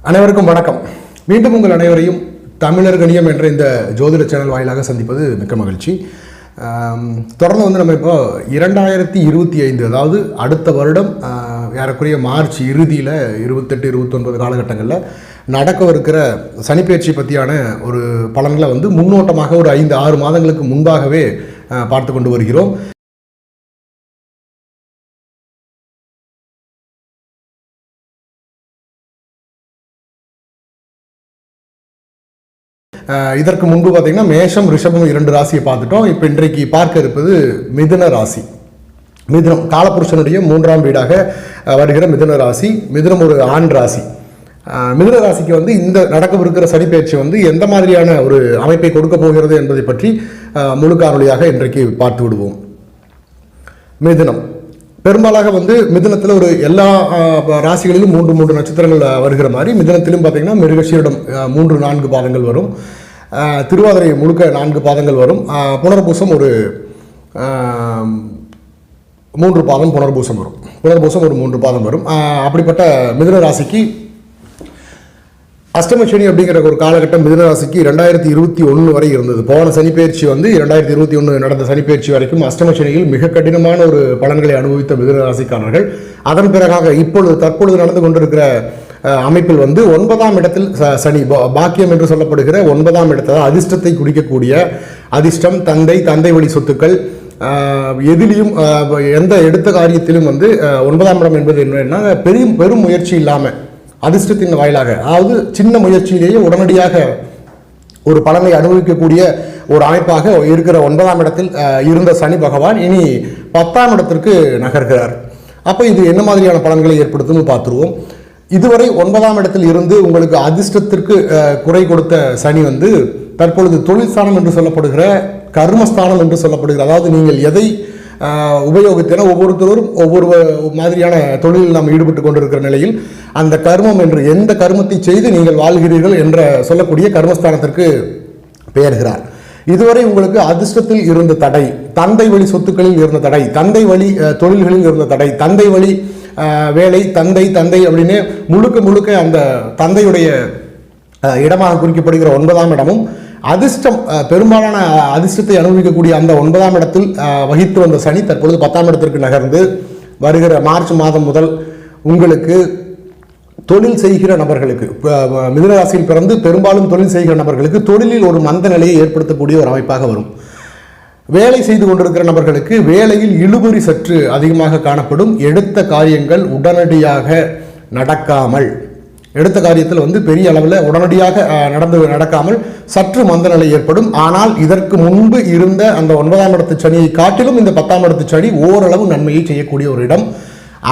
அனைவருக்கும் வணக்கம். மீண்டும் உங்கள் அனைவரையும் தமிழர் கணியம் என்ற இந்த ஜோதிட சேனல் வாயிலாக சந்திப்பது மிக்க மகிழ்ச்சி. தொடர்ந்து நம்ம இப்போ 2025 அதாவது அடுத்த வருடம் ஏறக்குறைய மார்ச் இறுதியில் 28-29 காலகட்டங்களில் நடக்கவிருக்கிற சனிப்பெயர்ச்சி பற்றியான ஒரு பலன்களை முன்னோட்டமாக ஒரு 5-6 மாதங்களுக்கு முன்பாகவே பார்த்து கொண்டு வருகிறோம். இதற்கு முன்பு பார்த்தீங்கன்னா மேஷம் ரிஷபம் 2 ராசியை பார்த்துட்டோம். இப்போ இன்றைக்கு பார்க்க இருப்பது மிதுன ராசி. மிதுனம் காலபுருஷனுடைய 3ஆம் வீடாக வருகிற மிதுன ராசி. மிதுனம் ஒரு ஆண் ராசி. மிதுன ராசிக்கு இந்த நடக்கவிருக்கிற சனிப்பெயர்ச்சி எந்த மாதிரியான ஒரு அமைப்பை கொடுக்க போகிறது என்பதை பற்றி முழு காணொலியாக இன்றைக்கு பார்த்து விடுவோம். மிதுனம் பெரும்பாலாக மிதுனத்தில் ஒரு எல்லா ராசிகளிலும் 3 நட்சத்திரங்கள் வருகிற மாதிரி மிதுனத்திலும் பார்த்தீங்கன்னா மிருகஷீரிடம் 3-4 பாதங்கள் வரும். திருவாதிரை முழுக்க 4 பாதங்கள் வரும். புனர்பூசம் ஒரு 3 பாதம் புனர்பூசம் வரும். புனர்பூசம் ஒரு 3 பாதம் வரும். அப்படிப்பட்ட மிதுன ராசிக்கு அஷ்டமசனி அப்படிங்கிற ஒரு காலகட்டம் மிதுன ராசிக்கு 2021 வரை இருந்தது. போன சனிப்பெயர்ச்சி 2021 நடந்த சனிப்பெயர்ச்சி வரைக்கும் அஷ்டமசனியில் மிக கடினமான ஒரு பலன்களை அனுபவித்த மிதுன ராசிக்காரர்கள் அதன் பிறகாக தற்பொழுது நடந்து கொண்டிருக்கிற அமைப்பில் 9ஆம் இடத்தில் சனி பாக்கியம் என்று சொல்லப்படுகிற 9ஆம் இடத்தில் அதிர்ஷ்டத்தை குறிக்கக்கூடிய அதிர்ஷ்டம், தந்தை வழி சொத்துக்கள், எதிலையும் எந்த எடுத்த காரியத்திலும் 9ஆம் இடம் என்பது என்னன்னா பெரும் முயற்சி இல்லாமல் அதிர்ஷ்டத்தின் வாயிலாக, அதாவது சின்ன முயற்சியிலேயே உடனடியாக ஒரு பலனை அனுபவிக்கக்கூடிய ஒரு அமைப்பாக இருக்கிற 9ஆம் இடத்தில் இருந்த சனி பகவான் இனி 10ஆம் இடத்திற்கு நகர்கிறார். அப்போ இது என்ன மாதிரியான பலன்களை ஏற்படுத்தும்னு பார்த்துருவோம். இதுவரை 9ஆம் இடத்தில் இருந்து உங்களுக்கு அதிர்ஷ்டத்திற்கு குறை கொடுத்த சனி தற்பொழுது தொழில் ஸ்தானம் என்று சொல்லப்படுகிற கர்மஸ்தானம் என்று சொல்லப்படுகிற, அதாவது நீங்கள் எதை உபயோகித்தன ஒவ்வொருத்தரும் ஒவ்வொரு மாதிரியான தொழிலில் நாம் ஈடுபட்டு கொண்டிருக்கிற நிலையில் அந்த கர்மம் என்று எந்த கர்மத்தை செய்து நீங்கள் வாழ்கிறீர்கள் என்ற சொல்லக்கூடிய கர்மஸ்தானத்திற்கு பெயர்கிறார். இதுவரை உங்களுக்கு அதிர்ஷ்டத்தில் இருந்த தடை, தந்தை வழி சொத்துக்களில் இருந்த தடை, தந்தை வழி தொழில்களில் இருந்த தடை, தந்தை வழி வேலை, தந்தை அப்படின்னு முழுக்க அந்த தந்தையுடைய இடமாக குறிக்கப்படுகிற 9ஆம் இடமும் அதிர்ஷ்டம், பெரும்பாலான அதிர்ஷ்டத்தை அனுபவிக்கக்கூடிய அந்த 9ஆம் இடத்தில் வகித்து வந்த சனி தற்பொழுது 10ஆம் இடத்திற்கு நகர்ந்து வருகிற மார்ச் மாதம் முதல் உங்களுக்கு தொழில் செய்கிற நபர்களுக்கு, மிதுன ராசியில் பிறந்து பெரும்பாலும் தொழில் செய்கிற நபர்களுக்கு தொழிலில் ஒரு மந்த நிலையை ஏற்படுத்தக்கூடிய ஒரு அமைப்பாக வரும். வேலை செய்து கொண்டிருக்கிற நபர்களுக்கு வேலையில் இழுபறி சற்று அதிகமாக காணப்படும். எடுத்த காரியங்கள் உடனடியாக நடக்காமல், எடுத்த காரியத்தில் பெரிய அளவில் உடனடியாக நடக்காமல் சற்று மந்த நிலை ஏற்படும். ஆனால் இதற்கு முன்பு இருந்த அந்த 9ஆம் இடத்து சனியை காட்டிலும் இந்த 10ஆம் இடத்து சனி ஓரளவு நன்மையை செய்யக்கூடிய ஒரு இடம்.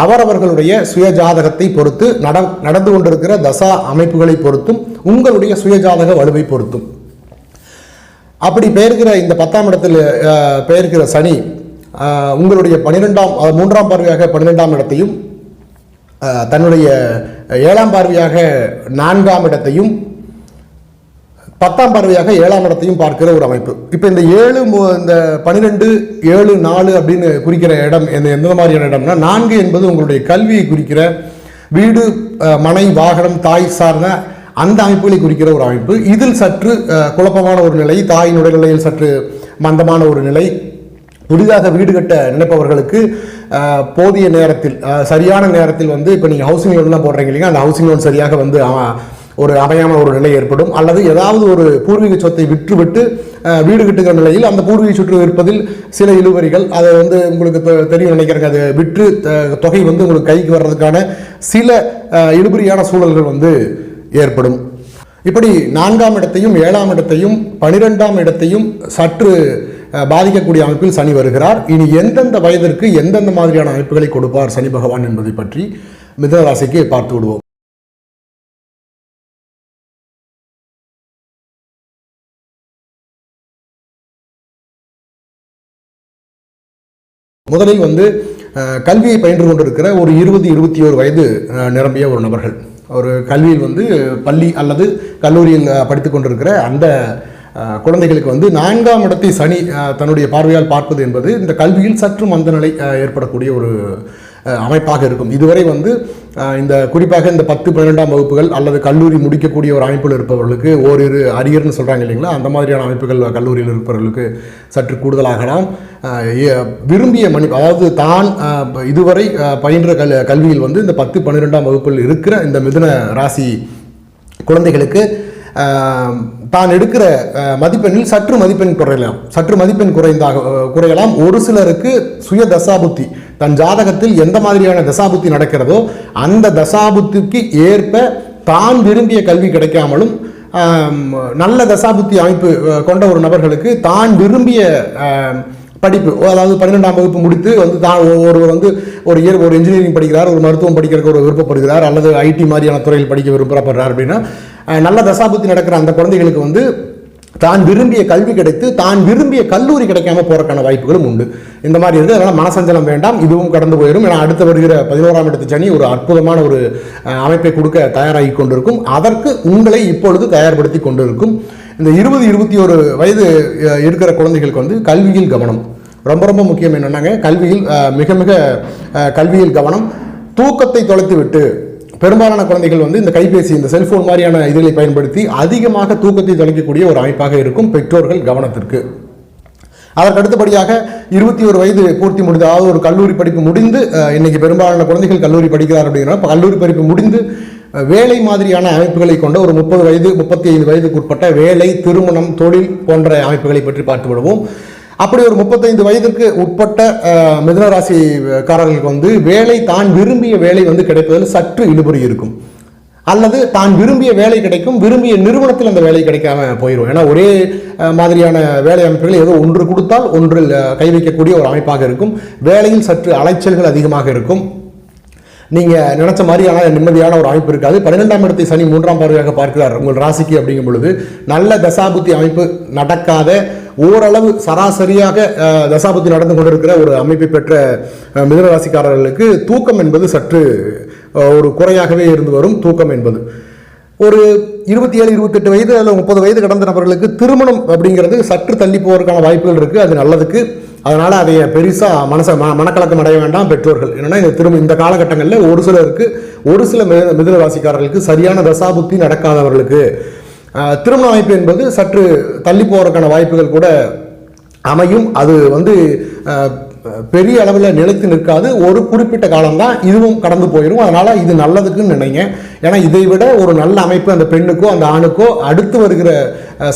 அவரவர்களுடைய சுய ஜாதகத்தை பொறுத்து நடந்து கொண்டிருக்கிற தசா அமைப்புகளை பொறுத்தும் உங்களுடைய சுயஜாதக வலுவை பொறுத்தும் அப்படி பெயர்கிற இந்த 10ஆம் இடத்தில் பெயர்கிற சனி உங்களுடைய 3ஆம் பார்வையாக 12ஆம் இடத்தையும் தன்னுடைய 7ஆம் பார்வையாக 4ஆம் இடத்தையும் 10ஆம் பார்வையாக 7ஆம் இடத்தையும் பார்க்கிற ஒரு அமைப்பு. இப்போ இந்த 12, 7, 4 அப்படின்னு குறிக்கிற இடம் எந்த மாதிரியான இடம்னா, 4 என்பது உங்களுடைய கல்வியை குறிக்கிற வீடு, மனை, வாகனம், தாய் சார்ந்த அந்த அமைப்புகளை குறிக்கிற ஒரு அமைப்பு. இதில் சற்று குழப்பமான ஒரு நிலை, தாயினுடைய நிலையில் சற்று மந்தமான ஒரு நிலை. புதிதாக வீடு கட்ட நினைப்பவர்களுக்கு போதிய நேரத்தில், சரியான நேரத்தில் இப்போ நீங்கள் ஹவுசிங் லோன்லாம் போடுறீங்க இல்லைங்க, அந்த ஹவுசிங் லோன் சரியாக ஒரு அமையாமல் ஒரு நிலை ஏற்படும். அல்லது ஏதாவது ஒரு பூர்வீக சொத்தை விற்றுவிட்டு வீடு கட்டுகிற நிலையில் அந்த பூர்வீக சொத்து விற்பதில் சில இழுவரிகள், அதை உங்களுக்கு தெரியும் நினைக்கிறேங்க, அது விற்று தொகை உங்களுக்கு கைக்கு வர்றதுக்கான சில இழுபறியான சூழல்கள் ஏற்படும். இப்படி 4ஆம் இடத்தையும் 7ஆம் இடத்தையும் 12ஆம் இடத்தையும் சற்று பாதிக்கக்கூடிய அமைப்பில் சனி வருகிறார். இனி எந்தெந்த வயதிற்கு எந்தெந்த மாதிரியான அமைப்புகளை கொடுப்பார் சனி பகவான் என்பதை பற்றி மிதுன ராசிக்கு பார்த்து விடுவோம். முதலில் கல்வியை பயின்று கொண்டிருக்கிற ஒரு 20-21 வயது நிரம்பிய ஒரு நபர்கள், ஒரு கல்வியில் பள்ளி அல்லது கல்லூரியில் படித்து கொண்டிருக்கிற அந்த குழந்தைகளுக்கு 4ஆம் இடத்தை சனி தன்னுடைய பார்வையால் பார்ப்பது என்பது இந்த கல்வியில் சற்று மந்த நிலை ஏற்படக்கூடிய ஒரு அமைப்பாக இருக்கும். இதுவரை வந்து இந்த குறிப்பாக இந்த 10-12ஆம் வகுப்புகள் அல்லது கல்லூரி முடிக்கக்கூடிய ஒரு அமைப்பில் இருப்பவர்களுக்கு ஓரிரு அரியர்னு சொல்கிறாங்க இல்லைங்களா, அந்த மாதிரியான அமைப்புகள் கல்லூரியில் இருப்பவர்களுக்கு சற்று கூடுதலாகலாம். விரும்பிய அதாவது தான் இதுவரை பயின்ற கல்வியில் வந்து இந்த 10-12ஆம் வகுப்பில் இருக்கிற இந்த மிதுன ராசி குழந்தைகளுக்கு தான் எடுக்கிற மதிப்பெண்ணில் சற்று மதிப்பெண் குறையலாம். ஒரு சிலருக்கு சுய தசாபுத்தி, தன் ஜாதகத்தில் எந்த மாதிரியான தசாபுத்தி நடக்கிறதோ அந்த தசாபுத்திக்கு ஏற்ப தான் விரும்பிய கல்வி கிடைக்காமலும், நல்ல தசாபுத்தி அமைப்பு கொண்ட ஒரு நபர்களுக்கு தான் விரும்பிய படிப்பு, அதாவது 12ஆம் வகுப்பு முடித்து வந்து தான் ஒருவர் வந்து ஒரு இன்ஜினியரிங் படிக்கிறார், ஒரு மருத்துவம் படிக்கிறதுக்கு ஒரு விருப்பப்படுகிறார், அல்லது ஐடி மாதிரியான துறையில் படிக்க விருப்பப்படுறார் அப்படின்னா, நல்ல தசாபுத்தி நடக்கிற அந்த குழந்தைகளுக்கு வந்து தான் விரும்பிய கல்வி கிடைத்து தான் விரும்பிய கல்லூரி கிடைக்காம போறதுக்கான வாய்ப்புகளும் உண்டு. இந்த மாதிரி இருக்கு. அதனால மனசஞ்சலம் வேண்டாம், இதுவும் கடந்து போயிடும். ஏன்னா அடுத்து வருகிற 11ஆம் இடத்து சனி ஒரு அற்புதமான ஒரு அமைப்பை கொடுக்க தயாராகி கொண்டிருக்கும். அதற்கு உங்களை இப்பொழுது தயார்படுத்தி கொண்டிருக்கும். இந்த 20-21 வயது இருக்கிற குழந்தைகளுக்கு வந்து கல்வியில் கவனம் ரொம்ப ரொம்ப முக்கியம். என்னன்னாங்க, கல்வியில் மிக மிக கல்வியில் கவனம். தூக்கத்தை தொலைத்து விட்டு பெரும்பாலான குழந்தைகள் வந்து இந்த கைபேசி, இந்த செல்போன் மாதிரியான இதுகளை பயன்படுத்தி அதிகமாக தூக்கத்தை தொலைக்கக்கூடிய ஒரு அமைப்பாக இருக்கும். பெற்றோர்கள் கவனத்திற்கு. அதற்கு அடுத்தபடியாக 21 வயது பூர்த்தி முடிந்து, அதாவது ஒரு கல்லூரி படிப்பு முடிந்து, இன்னைக்கு பெரும்பாலான குழந்தைகள் கல்லூரி படிக்கிறார் அப்படின்னா, கல்லூரி படிப்பு முடிந்து வேலை மாதிரியான அமைப்புகளை கொண்ட ஒரு 30 வயது 35 வயதுக்கு உட்பட்ட வேலை, திருமணம், தொழில் போன்ற அமைப்புகளை பற்றி பார்த்து விடுவோம். அப்படி ஒரு 35 வயதிற்கு உட்பட்ட மிதுனராசிக்காரர்களுக்கு வந்து வேலை, தான் விரும்பிய வேலை வந்து கிடைப்பதில் சற்று இழுபறி இருக்கும். அல்லது தான் விரும்பிய வேலை கிடைக்கும், விரும்பிய நிறுவனத்தில் அந்த வேலை கிடைக்காம போயிடும். ஏன்னா ஒரே மாதிரியான வேலை அமைப்புகள் ஏதோ ஒன்று கொடுத்தால் ஒன்றில் கை வைக்கக்கூடிய ஒரு அமைப்பாக இருக்கும். வேலையில் சற்று அலைச்சல்கள் அதிகமாக இருக்கும். நீங்கள் நினைச்ச மாதிரியான நிம்மதியான ஒரு அமைப்பு இருக்காது. 12ஆம் இடத்தை சனி 3ஆம் பார்வையாக பார்க்கிறார் உங்கள் ராசிக்கு. அப்படிங்கும் பொழுது நல்ல தசாபுத்தி அமைப்பு நடக்காத, ஓரளவு சராசரியாக தசாபுத்தி நடந்து கொண்டிருக்கிற ஒரு அமைப்பை பெற்ற மிதுனராசிக்காரர்களுக்கு தூக்கம் என்பது சற்று ஒரு குறையாகவே இருந்து வரும். தூக்கம் என்பது ஒரு 27-28 வயது அல்லது 30 வயது கடந்த நபர்களுக்கு திருமணம் அப்படிங்கிறது சற்று தள்ளி போவதற்கான வாய்ப்புகள் இருக்குது. அது நல்லதுக்கு. அதனால் அதை பெருசாக மனக்கலக்கம் அடைய வேண்டாம் பெற்றோர்கள். என்னென்னா இந்த காலகட்டங்களில் ஒரு சில மிதுன ராசிக்காரர்களுக்கு சரியான தசாபுத்தி நடக்காதவர்களுக்கு திருமண அமைப்பு என்பது சற்று தள்ளி போவதற்கான வாய்ப்புகள் கூட அமையும். அது வந்து பெரிய அளவில் நிலைத்து நிற்காது. ஒரு குறிப்பிட்ட காலம்தான், இதுவும் கடந்து போயிடும். அதனால் இது நல்லதுக்குன்னு நினைங்க. ஏன்னா இதை விட ஒரு நல்ல அமைப்பு அந்த பெண்ணுக்கோ அந்த ஆணுக்கோ அடுத்து வருகிற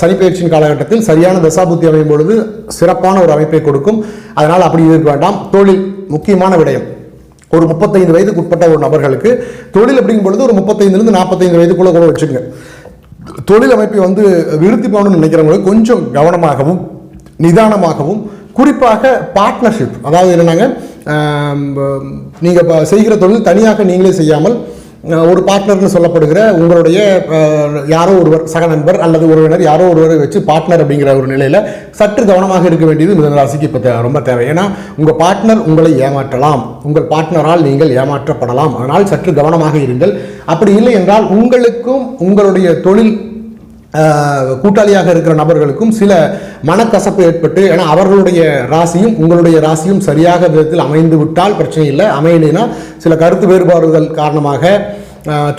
சனிப்பெயர்ச்சியின் காலகட்டத்தில் சரியான தசாபுத்தி அமையும் பொழுது சிறப்பான ஒரு அமைப்பை கொடுக்கும். அதனால் அப்படி இருக்க வேண்டாம். தொழில் முக்கியமான விடயம். ஒரு 35 வயதுக்கு உட்பட்ட ஒரு நபர்களுக்கு தொழில் அப்படிங்கும் பொழுது ஒரு 35 45 வயதுக்குள்ள கூட வச்சுக்கோங்க. தொழில் அமைப்பை வந்து விருத்தி பண்ணணும்னு நினைக்கிறவங்களுக்கு கொஞ்சம் கவனமாகவும் நிதானமாகவும், குறிப்பாக பார்ட்னர்ஷிப், அதாவது என்னன்னாங்க, நீங்கள் செய்கிற தொழில் தனியாக நீங்களே செய்யாமல் ஒரு பார்ட்னர்னு சொல்லப்படுகிற உங்களுடைய யாரோ ஒருவர், சக நண்பர் அல்லது உறவினர் யாரோ ஒருவரை வச்சு பார்ட்னர் அப்படிங்கிற ஒரு நிலையில் சற்று கவனமாக இருக்க வேண்டியது மிதுன ராசிக்கு இப்போ ரொம்ப தேவை. ஏன்னா உங்கள் பார்ட்னர் உங்களை ஏமாற்றலாம், உங்கள் பார்ட்னரால் நீங்கள் ஏமாற்றப்படலாம். அதனால் சற்று கவனமாக இருங்கள். அப்படி இல்லை என்றால் உங்களுக்கும் உங்களுடைய தொழில் கூட்டாளியாக இருக்கிற நபர்களுக்கும் சில மனக்கசப்பு ஏற்பட்டு, ஏன்னா அவர்களுடைய ராசியும் உங்களுடைய ராசியும் சரியாக விதத்தில் அமைந்து விட்டால் பிரச்சனை இல்லை. அமையலைன்னா சில கருத்து வேறுபாடுகள் காரணமாக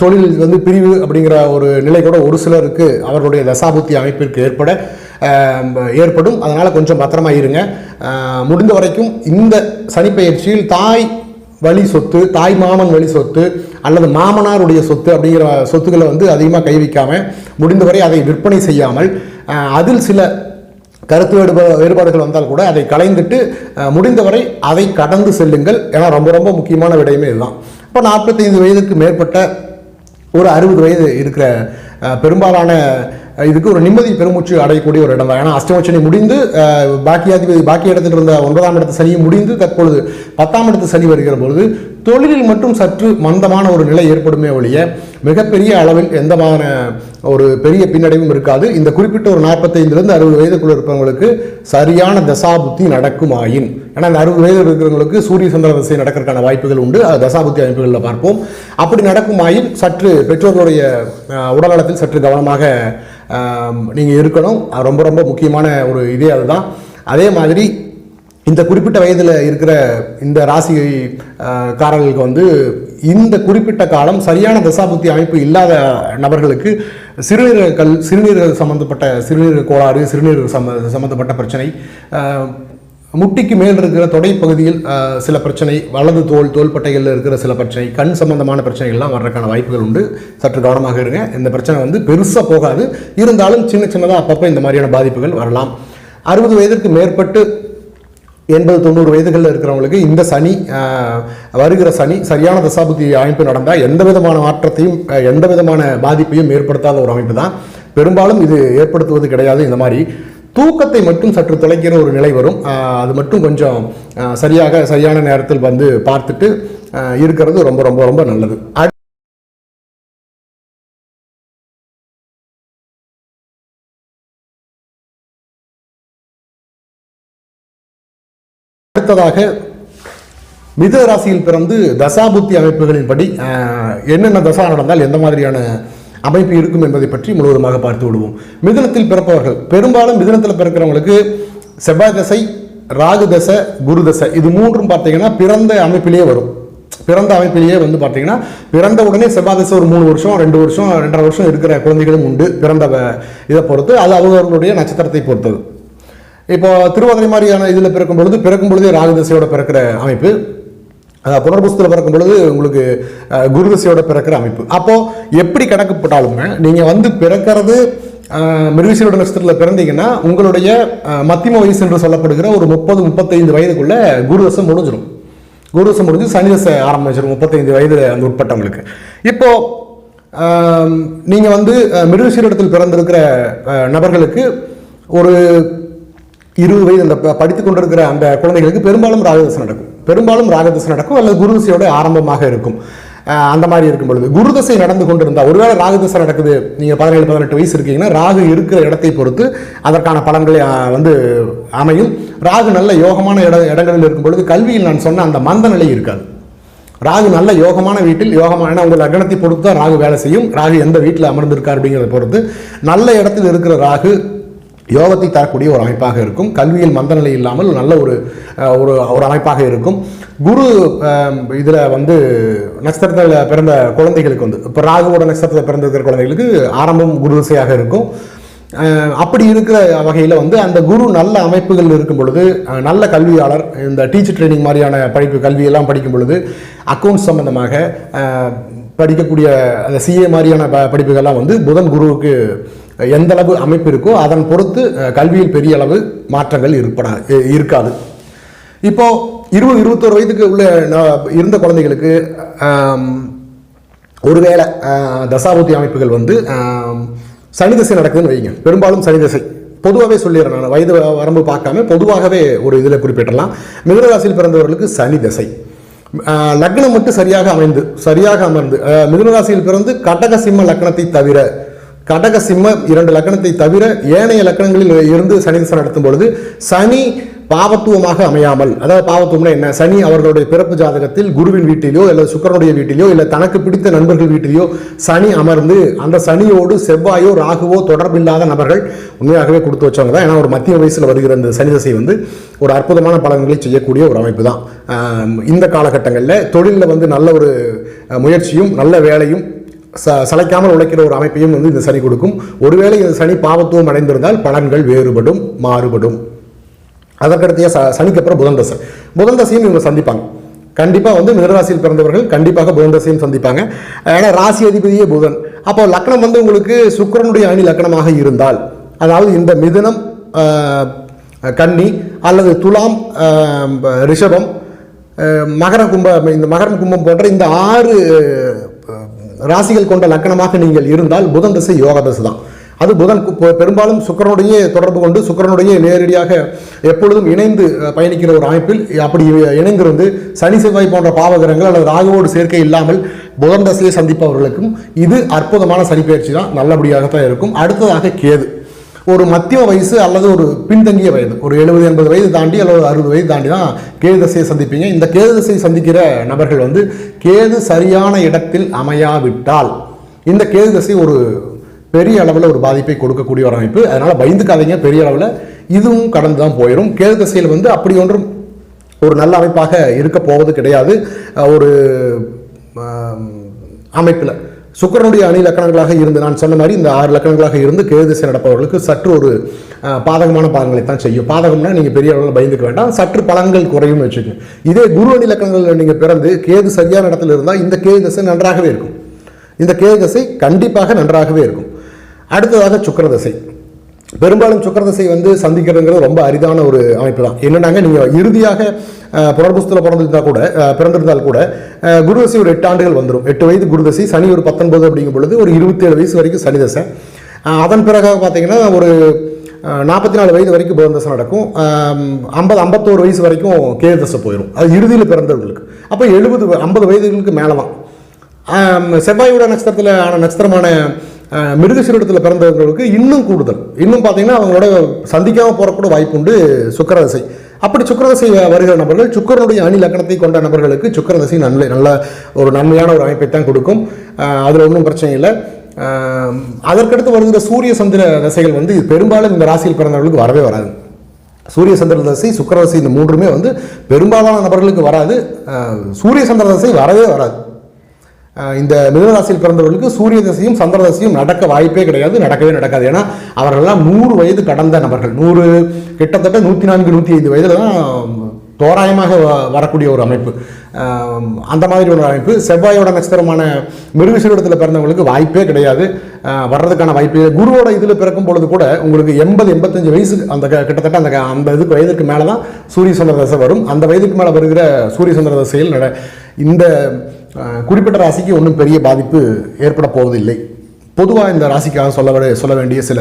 தொழில் வந்து பிரிவு அப்படிங்கிற ஒரு நிலை கூட ஒரு சிலருக்கு அவர்களுடைய தசாபுத்தி அமைப்பிற்கு ஏற்படும். அதனால் கொஞ்சம் பத்திரமா இருங்க. முடிந்த வரைக்கும் இந்த சனிப்பெயர்ச்சியில் தாய் வழி சொத்து, தாய் மாமன் வழி சொத்து அல்லது மாமனாருடைய சொத்து அப்படிங்கிற சொத்துக்களை வந்து அதிகமாக கை வைக்காமல், முடிந்தவரை அதை விற்பனை செய்யாமல், அதில் சில கருத்து வேறுபாடுகள் வந்தால் கூட அதை களைந்துட்டு முடிந்தவரை அதை கடந்து செல்லுங்கள். ஏன்னா ரொம்ப ரொம்ப முக்கியமான விடயமே இதுதான். இப்போ 45 வயதுக்கு மேற்பட்ட ஒரு 60 வயது இருக்கிற பெரும்பாலான இதுக்கு ஒரு நிம்மதி பெருமூச்சு அடையக்கூடிய ஒரு இடம் தான். ஏன்னா அஷ்டமச்சனி முடிந்து பாக்கி இடத்துல இருந்த 9ஆம் இடத்து சனியும் முடிந்து தற்பொழுது 10ஆம் இடத்து சனி வருகிற பொழுது தொழிலில் மட்டும் சற்று மந்தமான ஒரு நிலை ஏற்படுமே ஒழிய மிகப்பெரிய அளவில் எந்தமான ஒரு பெரிய பின்னடைவும் இருக்காது. இந்த குறிப்பிட்ட ஒரு 45 60 வயதுக்குள்ள இருப்பவங்களுக்கு சரியான தசாபுத்தி நடக்குமாயின், ஏன்னா இந்த 60 வயது இருக்கிறவங்களுக்கு சூரிய சந்திர தசை நடக்கிறதுக்கான வாய்ப்புகள் உண்டு. அது தசாபுத்தி அமைப்புகளில் பார்ப்போம். அப்படி நடக்குமாயின் சற்று பெற்றோர்களுடைய உடல்நலத்தில் சற்று கவனமாக நீங்கள் இருக்கணும். ரொம்ப ரொம்ப முக்கியமான ஒரு இதே அதுதான். அதே மாதிரி இந்த குறிப்பிட்ட வயதில் இருக்கிற இந்த ராசி காரர்களுக்கு வந்து இந்த குறிப்பிட்ட காலம் சரியான தசாபுத்தி அமைப்பு இல்லாத நபர்களுக்கு சிறுநீரக சம்பந்தப்பட்ட சிறுநீரக கோளாறு, சிறுநீரக சம்பந்தப்பட்ட பிரச்சனை, முட்டிக்கு மேல் இருக்கிற தொடை பகுதியில் சில பிரச்சனை, வலது தோள்பட்டைகளில் இருக்கிற சில பிரச்சனை, கண் சம்பந்தமான பிரச்சனைகள்லாம் வர்றதுக்கான வாய்ப்புகள் உண்டு. சற்று கவனமாக இருங்க. இந்த பிரச்சனை வந்து பெருசாக போகாது, இருந்தாலும் சின்னதாக அப்பப்போ இந்த மாதிரியான பாதிப்புகள் வரலாம். 60 வயதிற்கு மேற்பட்டு 80-90 வயதுகளில் இருக்கிறவங்களுக்கு இந்த சனி வருகிற சனி சரியான தசாபுத்தி அமைப்பு நடந்தால் எந்த விதமான மாற்றத்தையும் எந்த விதமான பாதிப்பையும் ஏற்படுத்தாத ஒரு அமைப்பு தான். பெரும்பாலும் இது ஏற்படுத்துவது கிடையாது. இந்த மாதிரி தூக்கத்தை மட்டும் சற்று தொலைக்கிற ஒரு நிலை வரும். அது மட்டும் கொஞ்சம் சரியான நேரத்தில் வந்து பார்த்துட்டு இருக்கிறது ரொம்ப ரொம்ப ரொம்ப நல்லது. அடுத்ததாக மிதுன ராசியில் பிறந்து தசாபுத்தி அமைப்புகளின்படி என்னென்ன தசா நடந்தால் எந்த மாதிரியான அமைப்பு இருக்கும் என்பதை பற்றி முழுவதுமாக பார்த்து விடுவோம். மிதுனத்தில் பிறப்பவர்கள் பெரும்பாலும் மிதுனத்தில் பிறக்கிறவங்களுக்கு செவ்வாய் தசை, ராகு தசை, குரு தசை இது மூன்றும் பார்த்தீங்கன்னா பிறந்த அமைப்பிலேயே வரும். பிறந்த அமைப்பிலேயே வந்து பார்த்தீங்கன்னா பிறந்த உடனே செவ்வாய் தசை ஒரு 3 வருஷம் 2 வருஷம் 2.5 வருஷம் இருக்கிற குழந்தைகளும் உண்டு. பிறந்த இதை பொறுத்து அது அவர்களுடைய நட்சத்திரத்தை பொறுத்தது. இப்போ திருவாதிரை மாதிரியான இதில் பிறக்கும் பொழுதே ராகுதசையோட பிறக்கிற அமைப்பு, புனர்பூசத்தில் பிறக்கும் பொழுது உங்களுக்கு குருதசையோட பிறக்கிற அமைப்பு. அப்போ எப்படி கணக்கப்பட்டாலுமே நீங்கள் வந்து பிறக்கிறது மிருகசீரோட நட்சத்திரத்தில் பிறந்தீங்கன்னா உங்களுடைய மத்தியம வயசு என்று சொல்லப்படுகிற ஒரு 30-35 வயதுக்குள்ள குருதசை முடிஞ்சிடும். குருதசை முடிஞ்சு சனிதசை ஆரம்பிச்சிடும் 35 வயது அந்த உட்பட்டவங்களுக்கு. இப்போ நீங்கள் வந்து மிருகசீரிடத்தில் பிறந்திருக்கிற நபர்களுக்கு ஒரு 20 வயது அந்த படித்துக் கொண்டிருக்கிற அந்த குழந்தைகளுக்கு பெரும்பாலும் ராகதசை நடக்கும் அல்லது குருதசையோட ஆரம்பமாக இருக்கும். அந்த மாதிரி இருக்கும் பொழுது குருதசை நடந்து கொண்டிருந்தால், ஒருவேளை ராகதசை நடக்குது, நீங்கள் 17-18 வயசு இருக்கீங்கன்னா ராகு இருக்கிற இடத்தை பொறுத்து அதற்கான பலன்களை வந்து அமையும். ராகு நல்ல யோகமான இடங்களில் இருக்கும் பொழுது கல்வியில் நான் சொன்ன அந்த மந்த நிலை இருக்காது. ராகு நல்ல யோகமான வீட்டில் யோகமான உங்கள் லக்னத்தை பொறுத்து தான் ராகு வேலை செய்யும். ராகு எந்த வீட்டில் அமர்ந்திருக்கார் அப்படிங்கிறத பொறுத்து நல்ல இடத்தில் இருக்கிற ராகு யோகத்தை தரக்கூடிய ஒரு அமைப்பாக இருக்கும். கல்வியில் மந்தநிலை இல்லாமல் நல்ல ஒரு அமைப்பாக இருக்கும். குரு இதில் வந்து நட்சத்திரத்தில் பிறந்த குழந்தைகளுக்கு வந்து இப்போ ராகுவோட நட்சத்திரத்தில் பிறந்திருக்கிற குழந்தைகளுக்கு ஆரம்பம் குருதசையாக இருக்கும். அப்படி இருக்கிற வகையில் வந்து அந்த குரு நல்ல அமைப்புகள் இருக்கும் பொழுது நல்ல கல்வியாளர், இந்த டீச்சர் ட்ரைனிங் மாதிரியான கல்வியெல்லாம் படிக்கும் பொழுது அக்கௌண்ட்ஸ் சம்பந்தமாக படிக்கக்கூடிய அந்த சிஏ மாதிரியான படிப்புகள்லாம் வந்து புதன் குருவுக்கு எந்த அளவு அமைப்பு இருக்கோ அதன் பொறுத்து கல்வியில் பெரிய அளவு மாற்றங்கள் இருக்காது. இப்போ 20-21 வயதுக்கு உள்ள இருந்த குழந்தைகளுக்கு ஒருவேளை தசாபுத்தி அமைப்புகள் வந்து சனி தசை நடக்குதுன்னு வைங்க. பெரும்பாலும் சனி தசை பொதுவாகவே சொல்லிடுறேன், நான் வயது வரம்பு பார்க்காம பொதுவாகவே ஒரு இதில் குறிப்பிடலாம். மிதுன ராசியில் பிறந்தவர்களுக்கு சனி தசை லக்னம் மட்டும் சரியாக அமர்ந்து மிதுன ராசியில் பிறந்து கடக சிம்ம லக்னத்தை தவிர கடக சிம்ம 2 லக்னத்தை தவிர ஏனைய லக்னங்களில் இருந்து சனி தசை நடத்தும் பொழுது சனி பாவத்துவமாக அமையாமல், அதாவது பாவத்துவம்னா என்ன, சனி அவர்களுடைய பிறப்பு ஜாதகத்தில் குருவின் வீட்டிலோ அல்லது சுக்கிரனுடைய வீட்டிலோ இல்லை தனக்கு பிடித்த நண்பர்கள் வீட்டிலோ சனி அமர்ந்து அந்த சனியோடு செவ்வாயோ ராகுவோ தொடர்பில்லாத நபர்கள் உண்மையாகவே கொடுத்து வச்சவங்க தான். ஏன்னா ஒரு மத்திய வயசில் வருகிற இந்த சனி தசை வந்து ஒரு அற்புதமான பலன்களை செய்யக்கூடிய ஒரு அமைப்பு தான். இந்த காலகட்டங்களில் தொழிலில் வந்து நல்ல ஒரு முயற்சியும் நல்ல வேலையும் சளைக்காமல் உழைக்கிற ஒரு அமைப்பையும் வந்து இந்த சனி கொடுக்கும். ஒருவேளை இந்த சனி பாவத்துவம் அடைந்திருந்தால் பலன்கள் மாறுபடும். அதற்கடுத்த சனிக்கு அப்புறம் புதன் தசையும் இவங்க சந்திப்பாங்க. கண்டிப்பாக வந்து மிதுனராசியில் பிறந்தவர்கள் கண்டிப்பாக புதன் தசையும் சந்திப்பாங்க. ஏன்னா ராசி அதிபதியே புதன். அப்போ லக்னம் வந்து உங்களுக்கு சுக்கிரனுடைய அணி லக்னமாக இருந்தால், அதாவது இந்த மிதுனம், கன்னி அல்லது துலாம், ரிஷபம், மகரம் கும்பம் போன்ற இந்த 6 ராசிகள் கொண்ட லக்கணமாக நீங்கள் இருந்தால் புதன் தசை யோக தசை தான். அது புதன் பெரும்பாலும் சுக்கிரனுடைய தொடர்பு கொண்டு சுக்கிரனுடைய நேரடியாக எப்பொழுதும் இணைந்து பயணிக்கிற ஒரு அமைப்பில் அப்படி இணைந்திருந்து சனி செவ்வாய் போன்ற பாவகிரகங்கள் அல்லது ராகுவோடு சேர்க்கை இல்லாமல் புதன் தசையை சந்திப்பவர்களுக்கும் இது அற்புதமான சனிப்பெயர்ச்சி தான், நல்லபடியாகத்தான் இருக்கும். அடுத்ததாக கேது, ஒரு மத்திய வயசு அல்லது ஒரு பின்தங்கிய வயது, ஒரு 70-80 வயது தாண்டி அல்லது 60 வயது தாண்டி தான் கேது தசையை சந்திப்பீங்க. இந்த கேது தசையை சந்திக்கிற நபர்கள் வந்து கேது சரியான இடத்தில் அமையாவிட்டால் இந்த கேது தசை ஒரு பெரிய அளவில் ஒரு பாதிப்பை கொடுக்கக்கூடிய ஒரு அமைப்பு. அதனால் பயந்துக்காதீங்க, பெரிய அளவில் இதுவும் கடந்து தான் போயிடும். கேது தசையில் வந்து அப்படி ஒன்றும் ஒரு நல்ல அமைப்பாக இருக்க போவது கிடையாது. ஒரு அமைப்பில் சுக்கிரனுடைய அணி லக்கணங்களாக இருந்து, நான் சொன்ன மாதிரி இந்த 6 லக்கணங்களாக இருந்து கேது திசை நடப்பவர்களுக்கு சற்று ஒரு பாதகமான பலன்களை தான் செய்யும். பாதகம்னா நீங்கள் பெரிய அளவில் பயந்துக்க வேண்டாம், சற்று பலன்கள் குறையும்னு வச்சுக்கோங்க. இதே குரு அணி லக்கணங்கள் நீங்கள் பிறந்து கேது சரியான இடத்துல இருந்தால் இந்த கேது திசை நன்றாகவே இருக்கும். இந்த கேது திசை கண்டிப்பாக நன்றாகவே இருக்கும். அடுத்ததாக சுக்கிர திசை. பெரும்பாலும் சுக்கிர திசை வந்து சந்திக்கிறதுங்கிறது ரொம்ப அரிதான ஒரு அமைப்பு தான். என்னன்னாங்க, நீங்கள் இறுதியாக புனர்புஸ்தில் பிறந்திருந்தால் கூட குரு தசை ஒரு 8 ஆண்டுகள் வந்துடும். 8 வயது குரு தசை, சனி ஒரு 19 அப்படிங்கும் பொழுது ஒரு 27 வயசு வரைக்கும் சனி தசை. அதன் பிறகு பார்த்தீங்கன்னா ஒரு 44 வயது வரைக்கும் புதன் தசை நடக்கும். 51 வயசு வரைக்கும் கேது தசை போயிடும். அது இறுதியில் பிறந்தவர்களுக்கு. அப்போ 50 வயதுகளுக்கு மேலே தான். செவ்வாயோட நட்சத்திரத்தில் ஆன நட்சத்திரமான மிருகசீரிடத்தில் பிறந்தவர்களுக்கு இன்னும் கூடுதல். இன்னும் பார்த்தீங்கன்னா அவங்களோட சந்திக்காமல் போகக்கூட வாய்ப்பு உண்டு சுக்கிர தசை. அப்படி சுக்கிர தசை வருகிற நபர்கள், சுக்கிரனுடைய அணி லக்கணத்தை கொண்ட நபர்களுக்கு சுக்கிர தசை நல்ல ஒரு நன்மையான ஒரு அமைப்பை தான் கொடுக்கும். அதில் ஒன்றும் பிரச்சனை இல்லை. அதற்கடுத்து வருகிற சூரிய சந்திர தசைகள் வந்து பெரும்பாலும் இந்த ராசியில் பிறந்தவர்களுக்கு வரவே வராது. சூரிய சந்திர தசை, சுக்கிர தசை, இந்த மூன்றுமே வந்து பெரும்பாலான நபர்களுக்கு வராது. சூரிய சந்திர தசை வரவே வராது. இந்த மிதுனராசியில் பிறந்தவர்களுக்கு சூரிய தசையும் சந்திர தசையும் நடக்க வாய்ப்பே கிடையாது, நடக்கவே நடக்காது. ஏன்னா அவர்களெல்லாம் 100 வயது கடந்த நபர்கள். 100 கிட்டத்தட்ட 104 105 வயதில் தான் தோராயமாக வரக்கூடிய ஒரு அமைப்பு. அந்த மாதிரி ஒரு அமைப்பு செவ்வாயோட நட்சத்திரமான மிருகசீரிடத்தில் பிறந்தவங்களுக்கு வாய்ப்பே கிடையாது, வர்றதுக்கான வாய்ப்பு. குருவோட இதில் பிறக்கும் பொழுது கூட உங்களுக்கு 80-85 வயசு அந்த கிட்டத்தட்ட அந்த இதுக்கு வயதுக்கு மேலே தான் சூரிய சந்திர தசை வரும். அந்த வயதுக்கு மேலே வருகிற சூரிய சந்திர தசையில் இந்த குறிப்பிட்ட ராசிக்கு ஒன்றும் பெரிய பாதிப்பு ஏற்பட போவதில்லை. பொதுவாக இந்த ராசிக்காக சொல்ல வேண்டிய சில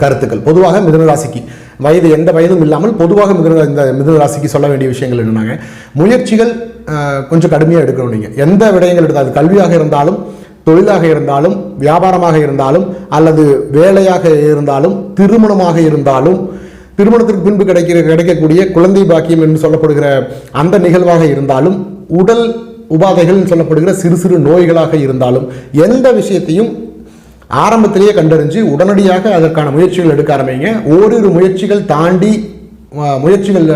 கருத்துக்கள். பொதுவாக மிதுன ராசிக்கு எந்த வயதும் இல்லாமல் பொதுவாக இந்த மிதுன ராசிக்கு சொல்ல வேண்டிய விஷயங்கள் என்னன்னாங்க, முயற்சிகள் கொஞ்சம் கடுமையாக எடுக்கணும். நீங்கள் எந்த விடயங்கள் எடுத்தால், அது கல்வியாக இருந்தாலும், தொழிலாக இருந்தாலும், வியாபாரமாக இருந்தாலும், அல்லது வேலையாக இருந்தாலும், திருமணமாக இருந்தாலும், திருமணத்திற்கு பின்பு கிடைக்கக்கூடிய குழந்தை பாக்கியம் என்று சொல்லப்படுகிற அந்த நிகழ்வாக இருந்தாலும், உடல் உபாதைகள் சொல்லப்படுகிற சிறு சிறு நோய்களாக இருந்தாலும், எந்த விஷயத்தையும் ஆரம்பத்திலேயே கண்டறிஞ்சு உடனடியாக அதற்கான முயற்சிகள் எடுக்க ஆரம்பிங்க. ஓரிரு முயற்சிகள் தாண்டி முயற்சிகள்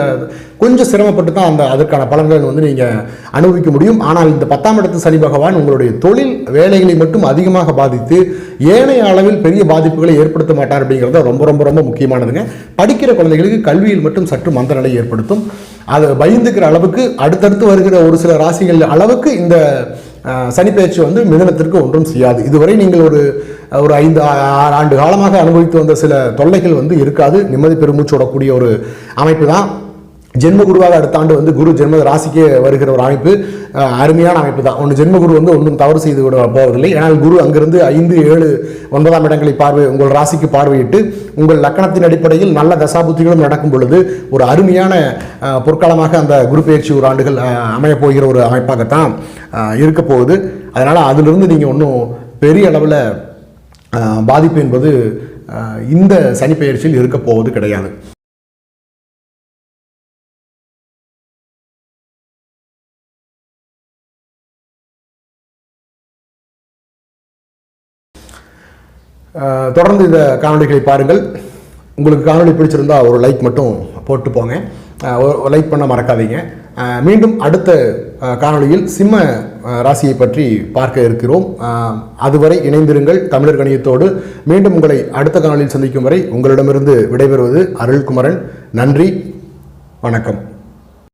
கொஞ்சம் சிரமப்பட்டு தான் அதற்கான பலன்கள் வந்து நீங்கள் அனுபவிக்க முடியும். ஆனால் இந்த 10ஆம் இடத்து சனி பகவான் உங்களுடைய தொழில் வேலைகளை மட்டும் அதிகமாக பாதித்து ஏனைய அளவில் பெரிய பாதிப்புகளை ஏற்படுத்த மாட்டார் அப்படிங்கிறத ரொம்ப ரொம்ப ரொம்ப முக்கியமானதுங்க. படிக்கிற குழந்தைகளுக்கு கல்வியில் மட்டும் சற்று மந்த நிலை ஏற்படுத்தும். அது பயந்துக்கிற அளவுக்கு அடுத்தடுத்து வருகிற ஒரு சில ராசிகள் அளவுக்கு இந்த சனிப்பெயர்ச்சி வந்து மிதுனத்திற்கு ஒன்றும் செய்யாது. இதுவரை நீங்கள் ஒரு 5-6 ஆண்டு காலமாக அனுபவித்து வந்த சில தொல்லைகள் வந்து இருக்காது. நிம்மதி பெருமூச்சு விடக்கூடிய ஒரு அமைப்பு தான். ஜென்ம குருவாக அடுத்த ஆண்டு வந்து குரு ஜென்ம ராசிக்கே வருகிற ஒரு அமைப்பு அருமையான அமைப்பு தான். ஜென்ம குரு வந்து ஒன்றும் தவறு செய்து விட போவதில்லை. ஏன்னால் குரு அங்கிருந்து 5, 7, 9ஆம் இடங்களை உங்கள் ராசிக்கு பார்வையிட்டு உங்கள் லக்கணத்தின் அடிப்படையில் நல்ல தசாபுத்திகளும் நடக்கும் பொழுது ஒரு அருமையான பொற்காலமாக அந்த குரு பயிற்சி ஒரு ஆண்டுகள் அமையப் போகிற ஒரு அமைப்பாகத்தான் இருக்க போகுது. அதனால் அதிலிருந்து நீங்கள் ஒன்றும் பெரிய அளவில் பாதிப்பு என்பது இந்த சனி பயிற்சியில் இருக்க போவது கிடையாது. தொடர்ந்து இந்த காணொலிகளை பாருங்கள். உங்களுக்கு காணொலி பிடிச்சிருந்தா ஒரு லைக் மட்டும் போட்டு போங்க, லைக் பண்ண மறக்காதீங்க. மீண்டும் அடுத்த காணொலியில் சிம்ம ராசியை பற்றி பார்க்க இருக்கிறோம். அதுவரை இணைந்திருங்கள் தமிழர் கணியத்தோடு. மீண்டும் உங்களை அடுத்த காணொலியில் சந்திக்கும் வரை உங்களிடமிருந்து விடைபெறுவது அருள்குமரன். நன்றி, வணக்கம்.